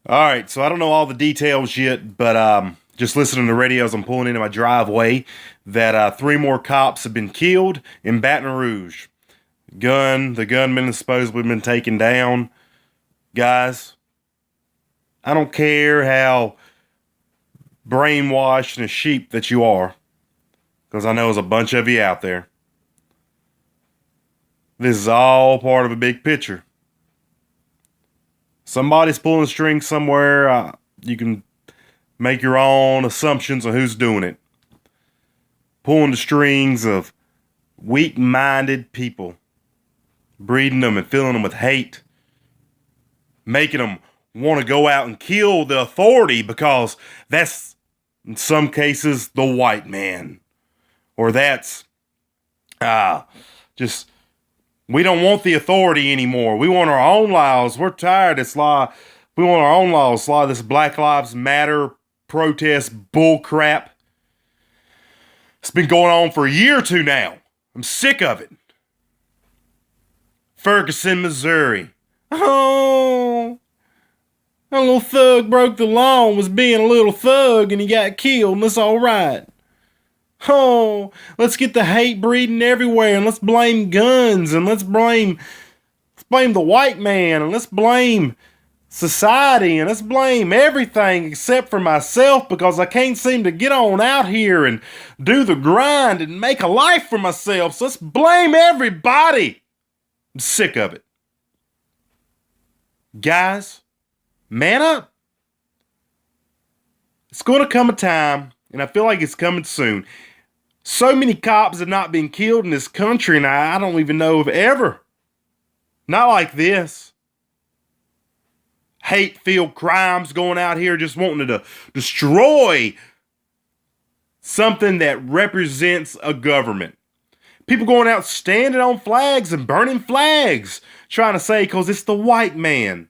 All right, so I don't know all the details yet, but just listening to the radio as I'm pulling into my driveway that three more cops have been killed in Baton Rouge. The gunman has supposedly been taken down. Guys, I don't care how brainwashed and a sheep that you are, because I know there's a bunch of you out there. This is all part of a big picture. Somebody's pulling strings somewhere. You can make your own assumptions on who's doing it. Pulling the strings of weak-minded people, breeding them and filling them with hate, making them want to go out and kill the authority because that's, in some cases, the white man. Or that's, just, we don't want the authority anymore. We want our own laws. We're tired. We want our own laws. It's a lot of this Black Lives Matter protest bull crap. It's been going on for a year or two now. I'm sick of it. Ferguson, Missouri. Oh, a little thug broke the law and was being a little thug and he got killed and that's all right. Oh, let's get the hate breeding everywhere and let's blame guns and let's blame the white man and let's blame society and let's blame everything except for myself because I can't seem to get on out here and do the grind and make a life for myself. So let's blame everybody. I'm sick of it. Guys, man up. It's going to come a time, and I feel like it's coming soon. So many cops have not been killed in this country, and I don't even know if ever. Not like this. Hate-filled crimes going out here just wanting to destroy something that represents a government. People going out standing on flags and burning flags, trying to say because it's the white man.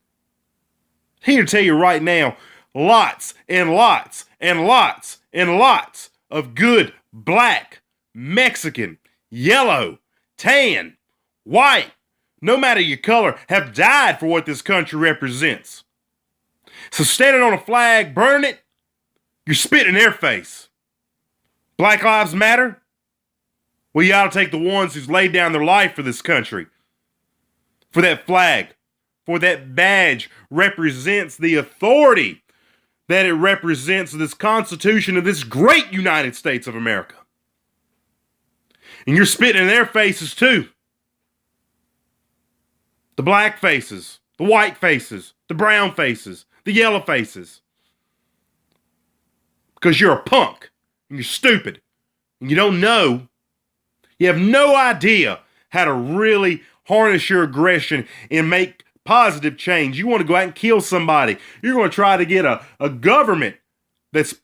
Here to tell you right now, lots and lots and lots and lots of good black, Mexican, yellow, tan, white, no matter your color, have died for what this country represents. So standing on a flag, burning it, you're spitting in their face. Black Lives Matter? Well, you ought to take the ones who's laid down their life for this country. For that flag. For that badge represents the authority that it represents of this Constitution of this great United States of America. And you're spitting in their faces too. The black faces, the white faces, the brown faces, the yellow faces. Because you're a punk, and you're stupid, and you don't know. You have no idea how to really harness your aggression and make positive change. You want to go out and kill somebody. You're going to try to get a government that's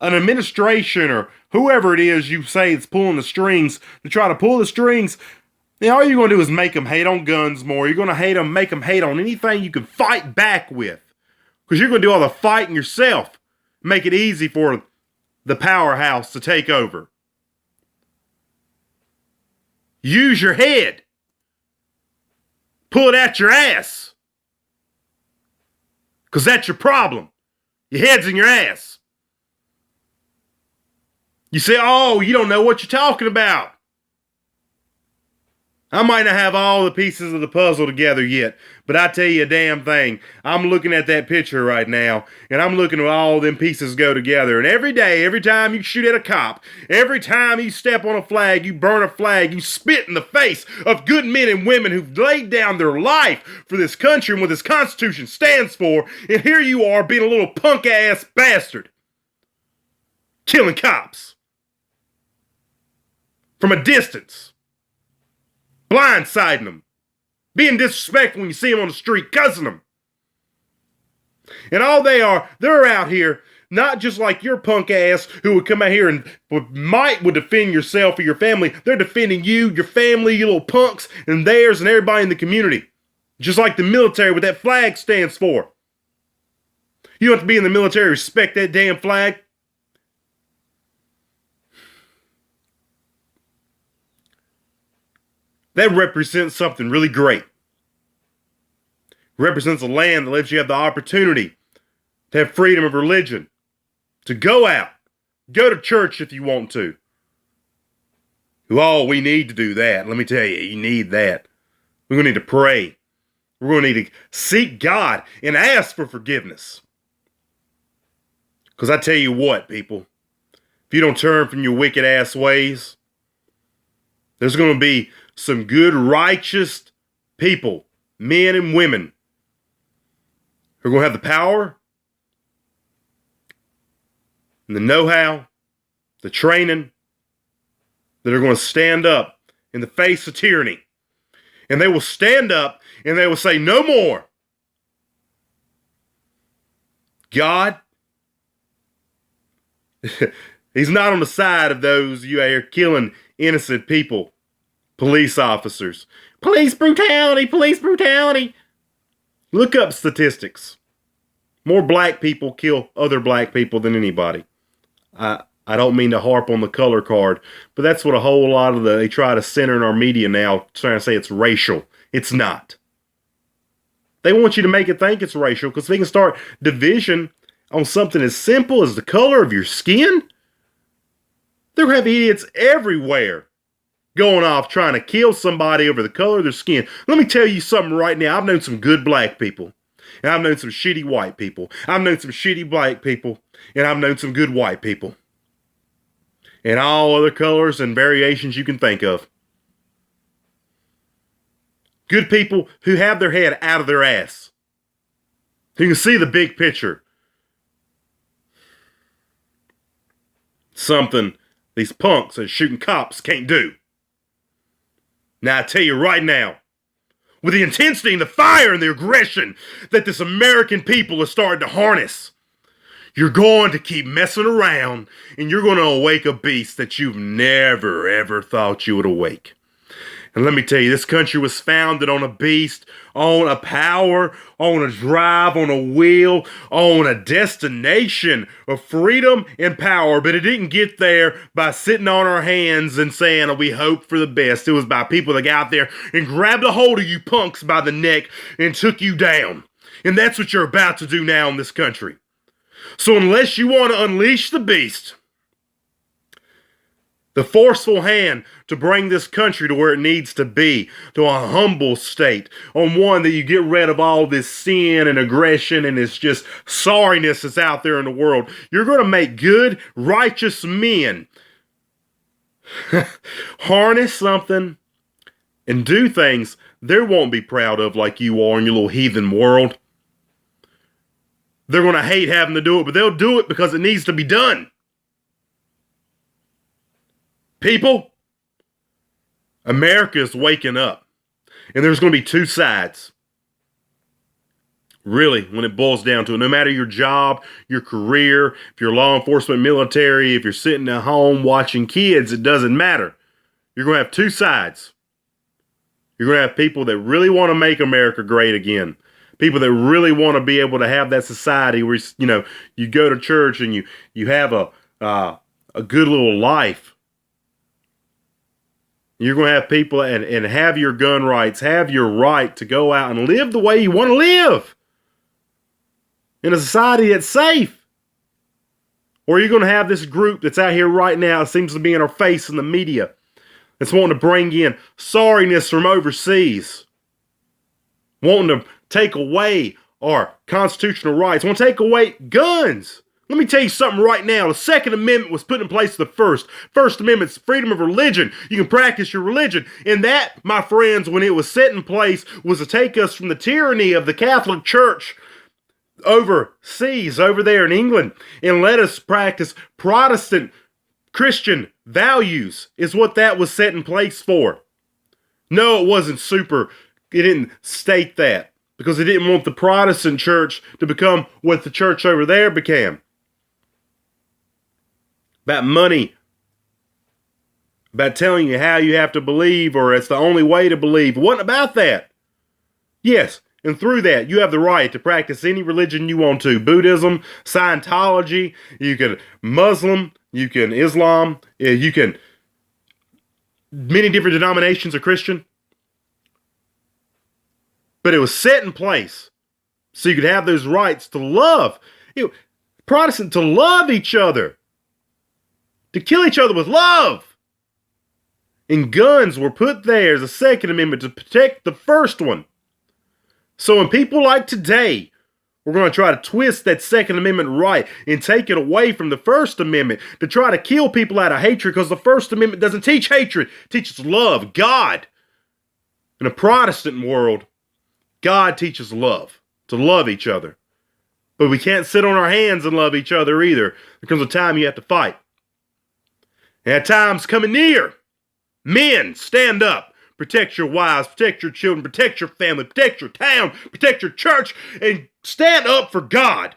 an administration or whoever it is you say is pulling the strings to try to pull the strings. Then all you're going to do is make them hate on guns more. You're going to hate them, make them hate on anything you can fight back with. Because you're going to do all the fighting yourself. Make it easy for the powerhouse to take over. Use your head. Pull it out your ass. Because that's your problem. Your head's in your ass. You say, oh, you don't know what you're talking about. I might not have all the pieces of the puzzle together yet, but I tell you a damn thing. I'm looking at that picture right now, and I'm looking at all them pieces go together. And every day, every time you shoot at a cop, every time you step on a flag, you burn a flag, you spit in the face of good men and women who've laid down their life for this country and what this Constitution stands for, and here you are being a little punk-ass bastard. Killing cops. From a distance. Blindsiding them. Being disrespectful when you see them on the street, cussing them. And all they're out here, not just like your punk ass who would come out here and would defend yourself or your family. They're defending you, your family, you little punks, and theirs and everybody in the community. Just like the military, what that flag stands for. You don't have to be in the military, respect that damn flag. That represents something really great. Represents a land that lets you have the opportunity to have freedom of religion, to go out, go to church if you want to. Oh, we need to do that. Let me tell you, you need that. We're going to need to pray. We're going to need to seek God and ask for forgiveness. Because I tell you what, people, if you don't turn from your wicked ass ways, there's going to be some good, righteous people, men and women, who are going to have the power and the know-how, the training, that are going to stand up in the face of tyranny. And they will stand up and they will say, no more. God, He's not on the side of those you are killing innocent people, police officers. Police brutality, police brutality. Look up statistics. More black people kill other black people than anybody. I don't mean to harp on the color card, but that's what a whole lot of they try to center in our media now, trying to say it's racial. It's not. They want you to make it think it's racial because they can start division on something as simple as the color of your skin. They're having idiots everywhere going off trying to kill somebody over the color of their skin. Let me tell you something right now. I've known some good black people, and I've known some shitty white people. I've known some shitty black people, and I've known some good white people. And all other colors and variations you can think of. Good people who have their head out of their ass. Who can see the big picture. Something these punks and shooting cops can't do. Now I tell you right now, with the intensity and the fire and the aggression that this American people are starting to harness, you're going to keep messing around and you're going to awake a beast that you've never ever thought you would awake. And let me tell you, this country was founded on a beast, on a power, on a drive, on a will, on a destination of freedom and power. But it didn't get there by sitting on our hands and saying, oh, we hope for the best. It was by people that got out there and grabbed a hold of you punks by the neck and took you down. And that's what you're about to do now in this country. So unless you want to unleash the beast, the forceful hand to bring this country to where it needs to be, to a humble state, on one that you get rid of all this sin and aggression and this just sorriness that's out there in the world, you're going to make good, righteous men harness something and do things they won't be proud of like you are in your little heathen world. They're going to hate having to do it, but they'll do it because it needs to be done. People, America is waking up. And there's going to be two sides. Really, when it boils down to it, no matter your job, your career, if you're law enforcement, military, if you're sitting at home watching kids, it doesn't matter. You're going to have two sides. You're going to have people that really want to make America great again. People that really want to be able to have that society where, you know, you go to church and you have a good little life. You're going to have people and have your gun rights, have your right to go out and live the way you want to live in a society that's safe. Or you're going to have this group that's out here right now, it seems to be in our face in the media, that's wanting to bring in sorriness from overseas, wanting to take away our constitutional rights, want to take away guns. Let me tell you something right now. The Second Amendment was put in place to the First. First Amendment's freedom of religion. You can practice your religion. And that, my friends, when it was set in place, was to take us from the tyranny of the Catholic Church overseas, over there in England, and let us practice Protestant Christian values, is what that was set in place for. No, it wasn't super. It didn't state that because it didn't want the Protestant church to become what the church over there became. About money, about telling you how you have to believe or it's the only way to believe. It wasn't about that. Yes, and through that, you have the right to practice any religion you want to. Buddhism, Scientology, you can Muslim, you can Islam, you can many different denominations of Christian. But it was set in place so you could have those rights to love Protestant to love each other, to kill each other with love. And guns were put there as a Second Amendment to protect the first one. So when people like today, we're going to try to twist that Second Amendment right and take it away from the First Amendment to try to kill people out of hatred, because the First Amendment doesn't teach hatred, it teaches love, God. In a Protestant world, God teaches love, to love each other. But we can't sit on our hands and love each other either. There comes a time you have to fight. And that time's coming near. Men, stand up. Protect your wives, protect your children, protect your family, protect your town, protect your church, and stand up for God.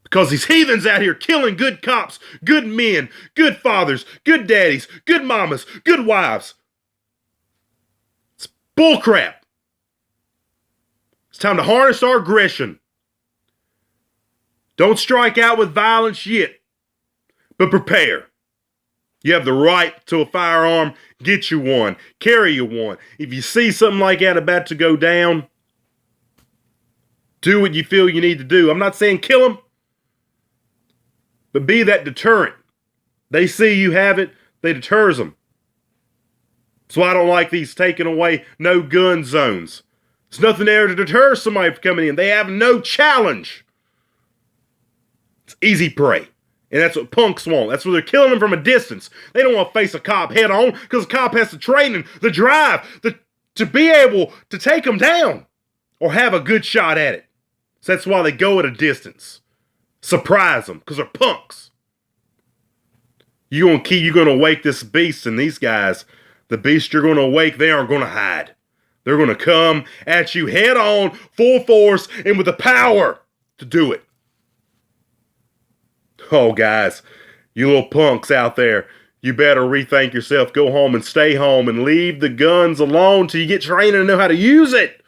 Because these heathens out here killing good cops, good men, good fathers, good daddies, good mamas, good wives. It's bullcrap. It's time to harness our aggression. Don't strike out with violence yet, but prepare. You have the right to a firearm, get you one, carry you one. If you see something like that about to go down, do what you feel you need to do. I'm not saying kill them, but be that deterrent. They see you have it, they deters them. So I don't like these taking away no gun zones. There's nothing there to deter somebody from coming in. They have no challenge. It's easy prey. And that's what punks want. That's why they're killing them from a distance. They don't want to face a cop head on because the cop has the training, the drive, to be able to take them down or have a good shot at it. So that's why they go at a distance. Surprise them because they're punks. You're going to wake this beast, and these guys, the beast you're going to wake, they aren't going to hide. They're going to come at you head on, full force, and with the power to do it. Oh, guys, you little punks out there, you better rethink yourself. Go home and stay home and leave the guns alone till you get trained and know how to use it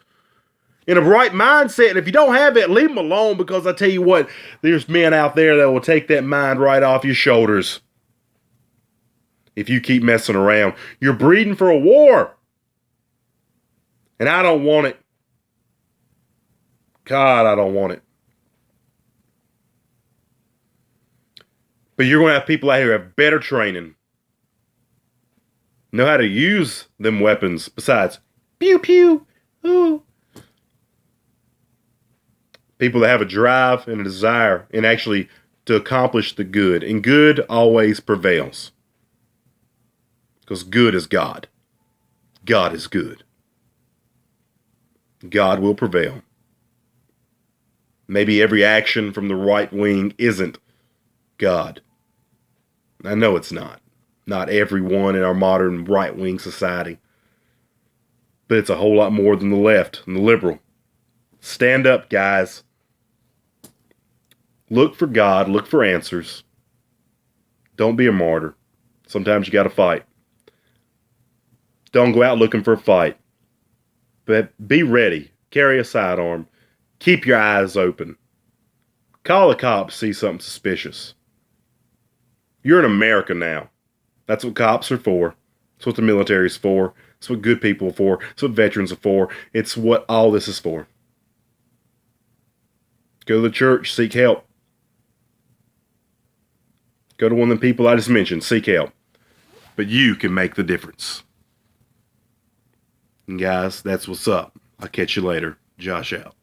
in a right mindset. And if you don't have it, leave them alone, because I tell you what, there's men out there that will take that mind right off your shoulders. If you keep messing around, you're breeding for a war. And I don't want it. God, I don't want it. But you're going to have people out here who have better training, know how to use them weapons besides pew pew. Ooh. People that have a drive and a desire and actually to accomplish the good. And good always prevails. Because good is God. God is good. God will prevail. Maybe every action from the right wing isn't God. I know it's not. Not everyone in our modern right-wing society. But it's a whole lot more than the left and the liberal. Stand up, guys. Look for God. Look for answers. Don't be a martyr. Sometimes you got to fight. Don't go out looking for a fight. But be ready. Carry a sidearm. Keep your eyes open. Call the cops, see something suspicious. You're in America now. That's what cops are for. That's what the military's for. It's what good people are for. It's what veterans are for. It's what all this is for. Go to the church, seek help. Go to one of the people I just mentioned, seek help. But you can make the difference. And guys, that's what's up. I'll catch you later. Josh out.